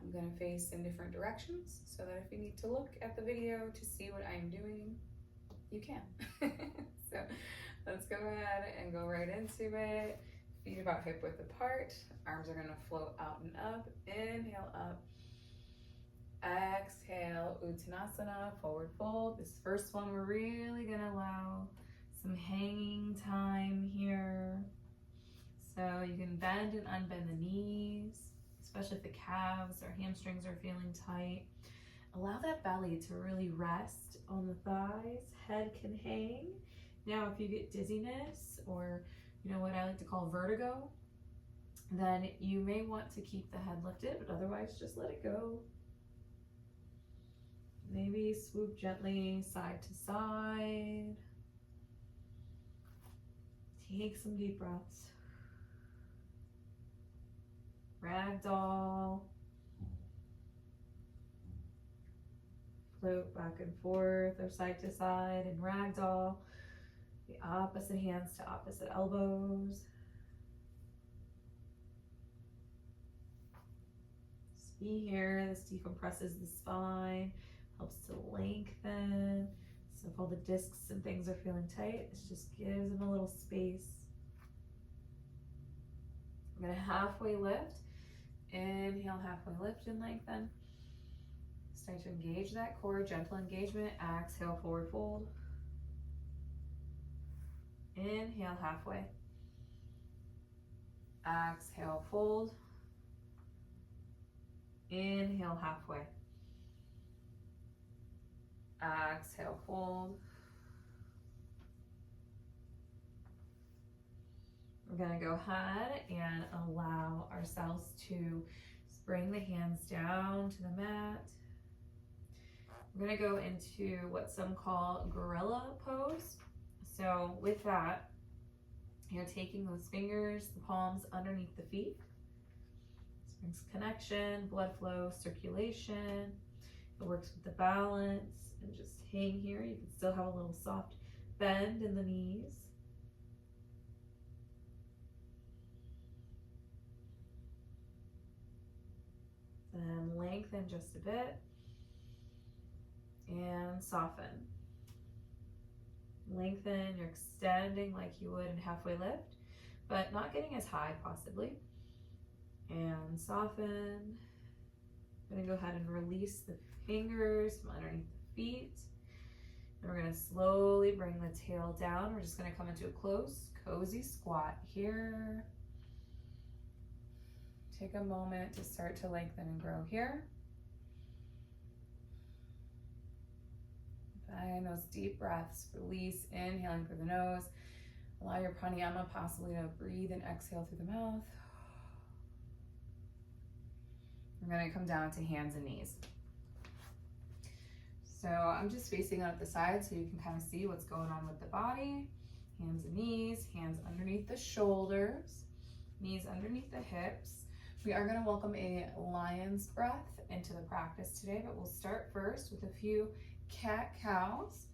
I'm gonna face in different directions so that if you need to look at the video to see what I'm doing, you can. So let's go ahead and go right into it. Feet about hip width apart. Arms are gonna float out and up. Inhale up. Exhale, Uttanasana, forward fold. This first one, we're really gonna allow some hanging time here. So you can bend and unbend the knees, especially if the calves or hamstrings are feeling tight. Allow that belly to really rest on the thighs. Head can hang. Now, if you get dizziness or, you know, what I like to call vertigo, then you may want to keep the head lifted, but otherwise just let it go. Maybe swoop gently side to side. Take some deep breaths. Ragdoll. Float back and forth or side to side and ragdoll. The opposite hands to opposite elbows. Just be here. This decompresses the spine, helps to lengthen. So if all the discs and things are feeling tight, it just gives them a little space. I'm gonna halfway lift. Inhale, halfway lift and lengthen. Start to engage that core, gentle engagement. Exhale, forward fold. Inhale, halfway. Exhale, fold. Inhale, halfway. Exhale, fold. We're gonna go ahead and allow ourselves to bring the hands down to the mat. We're gonna go into what some call gorilla pose. So with that, you're taking those fingers, the palms underneath the feet. This brings connection, blood flow, circulation. It works with the balance, and just hang here. You can still have a little soft bend in the knees. Then lengthen just a bit and soften. Lengthen, you're extending like you would in halfway lift, but not getting as high possibly. And soften. I'm gonna go ahead and release the fingers from underneath the feet. And we're gonna slowly bring the tail down. We're just gonna come into a close, cozy squat here. Take a moment to start to lengthen and grow here. Find those deep breaths, release, inhaling through the nose. Allow your pranayama possibly to breathe and exhale through the mouth. We're gonna come down to hands and knees. So I'm just facing out at the side so you can kind of see what's going on with the body. Hands and knees, hands underneath the shoulders, knees underneath the hips. We are gonna welcome a lion's breath into the practice today, but we'll start first with a few cat-cows.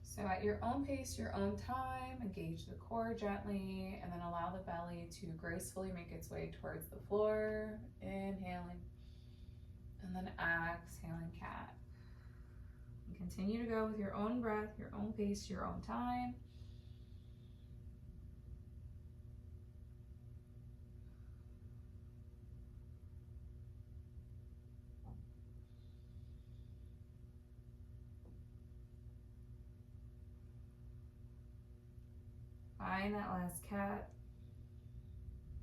So at your own pace, your own time, engage the core gently, and then allow the belly to gracefully make its way towards the floor. Inhaling, and then exhaling cat. And continue to go with your own breath, your own pace, your own time. Find that last cat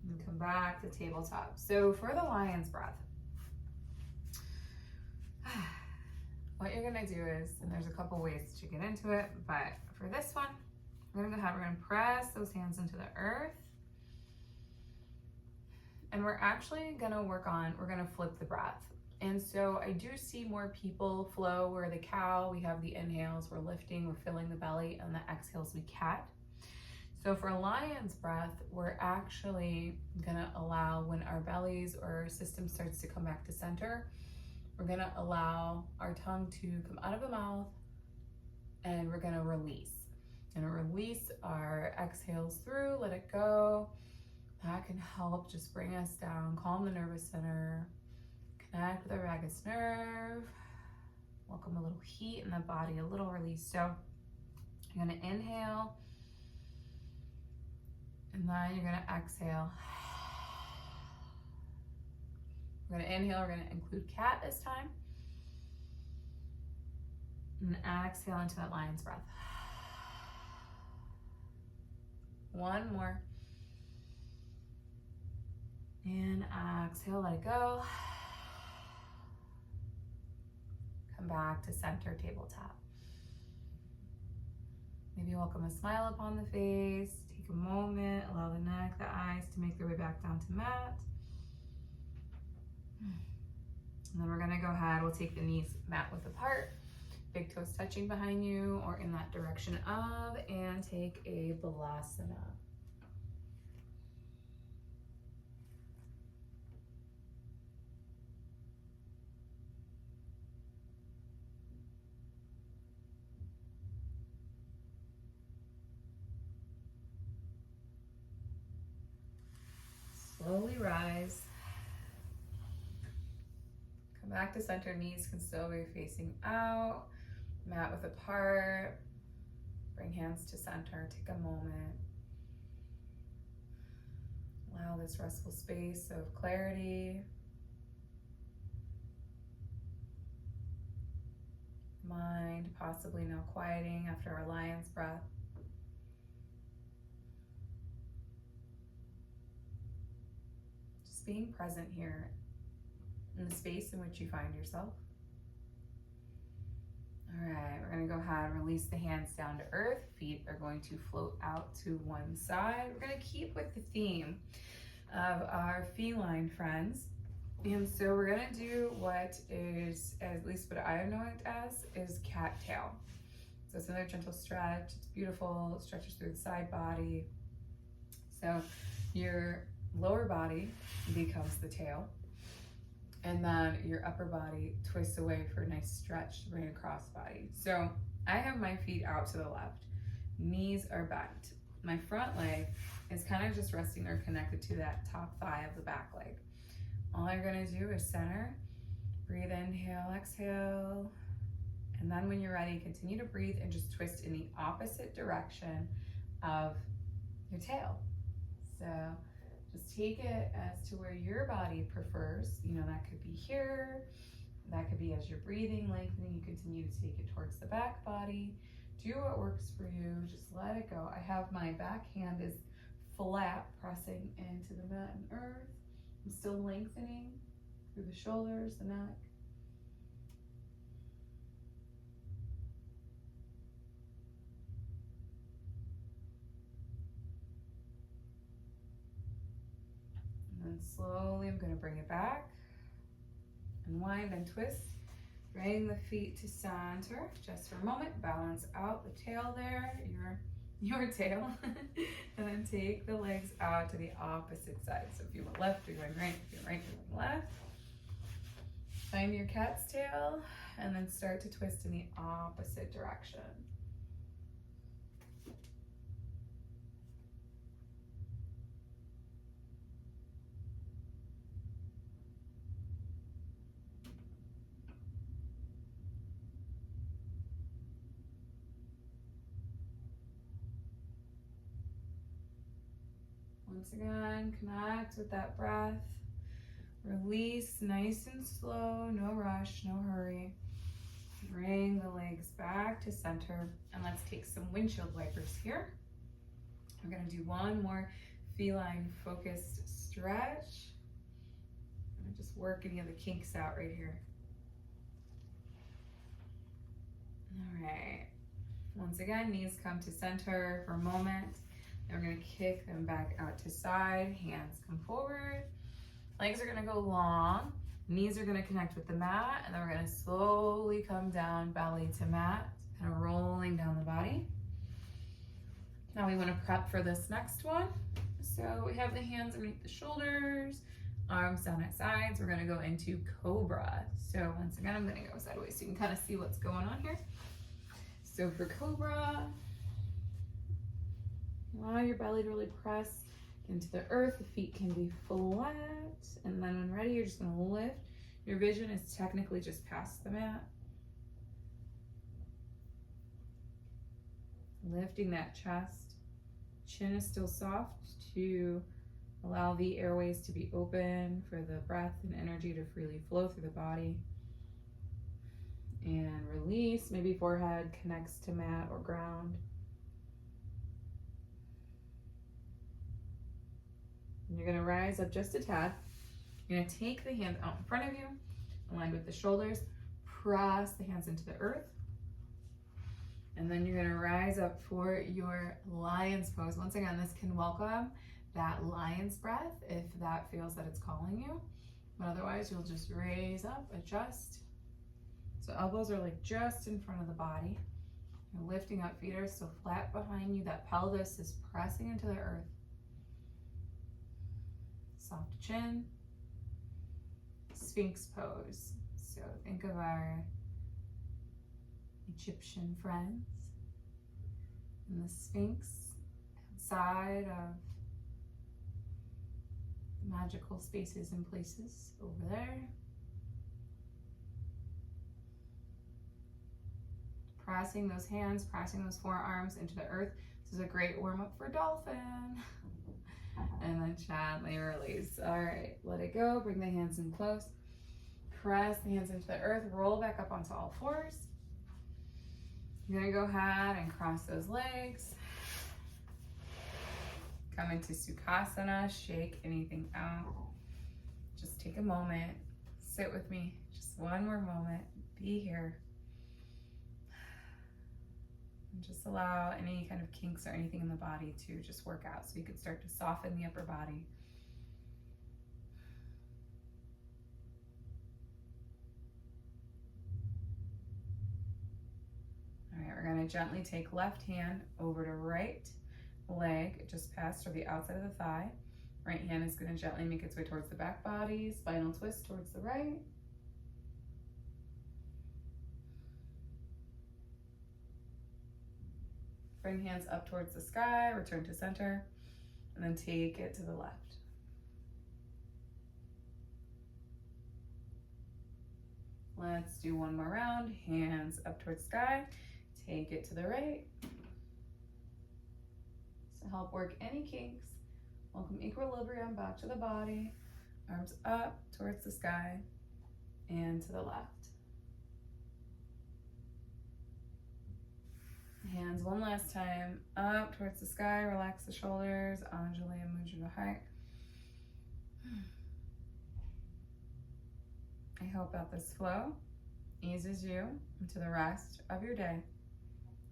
and come back to tabletop. So for the lion's breath, what you're gonna do is, and there's a couple ways to get into it, but for this one, we're gonna press those hands into the earth. And we're actually gonna we're gonna flip the breath. And so I do see more people flow where the cow, we have the inhales, we're lifting, we're filling the belly, and the exhales, we cat. So for lion's breath, we're actually gonna allow when our bellies or system starts to come back to center, we're gonna allow our tongue to come out of the mouth and we're gonna release. Gonna release our exhales through, let it go. That can help just bring us down, calm the nervous center, connect connect with our vagus nerve. Welcome a little heat in the body, a little release. So you're gonna inhale, and then you're gonna exhale. We're gonna inhale, we're gonna include cat this time. And exhale into that lion's breath. One more. And exhale, let it go. Come back to center, tabletop. Maybe welcome a smile upon the face. Take a moment, allow the neck, the eyes to make their way back down to mat. And then we're gonna go ahead, we'll take the knees mat width apart, big toes touching behind you or in that direction of, and take a balasana. Slowly rise. Come back to center, knees can still be facing out, mat width apart. Bring hands to center, take a moment. Allow this restful space of clarity. Mind possibly now quieting after our lion's breath. Just being present here in the space in which you find yourself. All right, we're gonna go ahead and release the hands down to earth. Feet are going to float out to one side. We're gonna keep with the theme of our feline friends. And so we're gonna do what is, at least what I know it as, is cat tail. So it's another gentle stretch. It's beautiful. It stretches through the side body. So your lower body becomes the tail, and then your upper body twists away for a nice stretch to bring a cross body. So I have my feet out to the left. Knees are bent. My front leg is kind of just resting or connected to that top thigh of the back leg. All I'm gonna do is center, breathe, inhale, exhale. And then when you're ready, continue to breathe and just twist in the opposite direction of your tail. So just take it as to where your body prefers. You know, that could be here, that could be as you're breathing, lengthening, you continue to take it towards the back body. Do what works for you, just let it go. I have my back hand is flat, pressing into the mat and earth. I'm still lengthening through the shoulders, the neck. And then slowly I'm going to bring it back. Unwind and twist. Bring the feet to center just for a moment. Balance out the tail there, your tail. And then take the legs out to the opposite side. So if you went left, you're going right. If you're right, you're going left. Find your cat's tail and then start to twist in the opposite direction. Once again, connect with that breath. Release nice and slow, no rush, no hurry. Bring the legs back to center, and let's take some windshield wipers here. We're gonna do one more feline focused stretch. I'm gonna just work any of the kinks out right here. All right, once again, knees come to center for a moment. Then we're gonna kick them back out to side, hands come forward. Legs are gonna go long, knees are gonna connect with the mat, and then we're gonna slowly come down, belly to mat, kind of rolling down the body. Now we wanna prep for this next one. So we have the hands underneath the shoulders, arms down at sides. We're gonna go into cobra. So once again, I'm gonna go sideways so you can kind of see what's going on here. So for cobra, allow your belly to really press into the earth. The feet can be flat. And then when ready, you're just gonna lift Your vision is technically just past the mat. Lifting that chest. Chin is still soft to allow the airways to be open for the breath and energy to freely flow through the body. And release. Maybe forehead connects to mat or ground. And you're going to rise up just a tad. You're going to take the hands out in front of you, aligned with the shoulders. Press the hands into the earth. And then you're going to rise up for your lion's pose. Once again, this can welcome that lion's breath if that feels that it's calling you. But otherwise, you'll just raise up, adjust. So elbows are like just in front of the body. You're lifting up, feet are still flat behind you. That pelvis is pressing into the earth. Soft chin. Sphinx pose. So think of our Egyptian friends and the Sphinx outside of the magical spaces and places over there. Pressing those hands, pressing those forearms into the earth. This is a great warm up for dolphin. And then gently release. All right, let it go. Bring the hands in close. Press the hands into the earth. Roll back up onto all fours. You're gonna go ahead and cross those legs. Come into Sukhasana, shake anything out. Just take a moment, sit with me, just one more moment, be here. And just allow any kind of kinks or anything in the body to just work out so you can start to soften the upper body. All right, we're gonna gently take left hand over to right leg, just past or the outside of the thigh. Right hand is gonna gently make its way towards the back body, spinal twist towards the right. Bring hands up towards the sky, return to center, and then take it to the left. Let's do one more round. Hands up towards sky, take it to the right. To help work any kinks, welcome equilibrium back to the body, arms up towards the sky and to the left. Hands one last time, up towards the sky, relax the shoulders, Anjali and Mudra Heart. I hope that this flow eases you into the rest of your day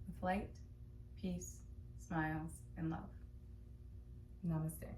with light, peace, smiles, and love. Namaste.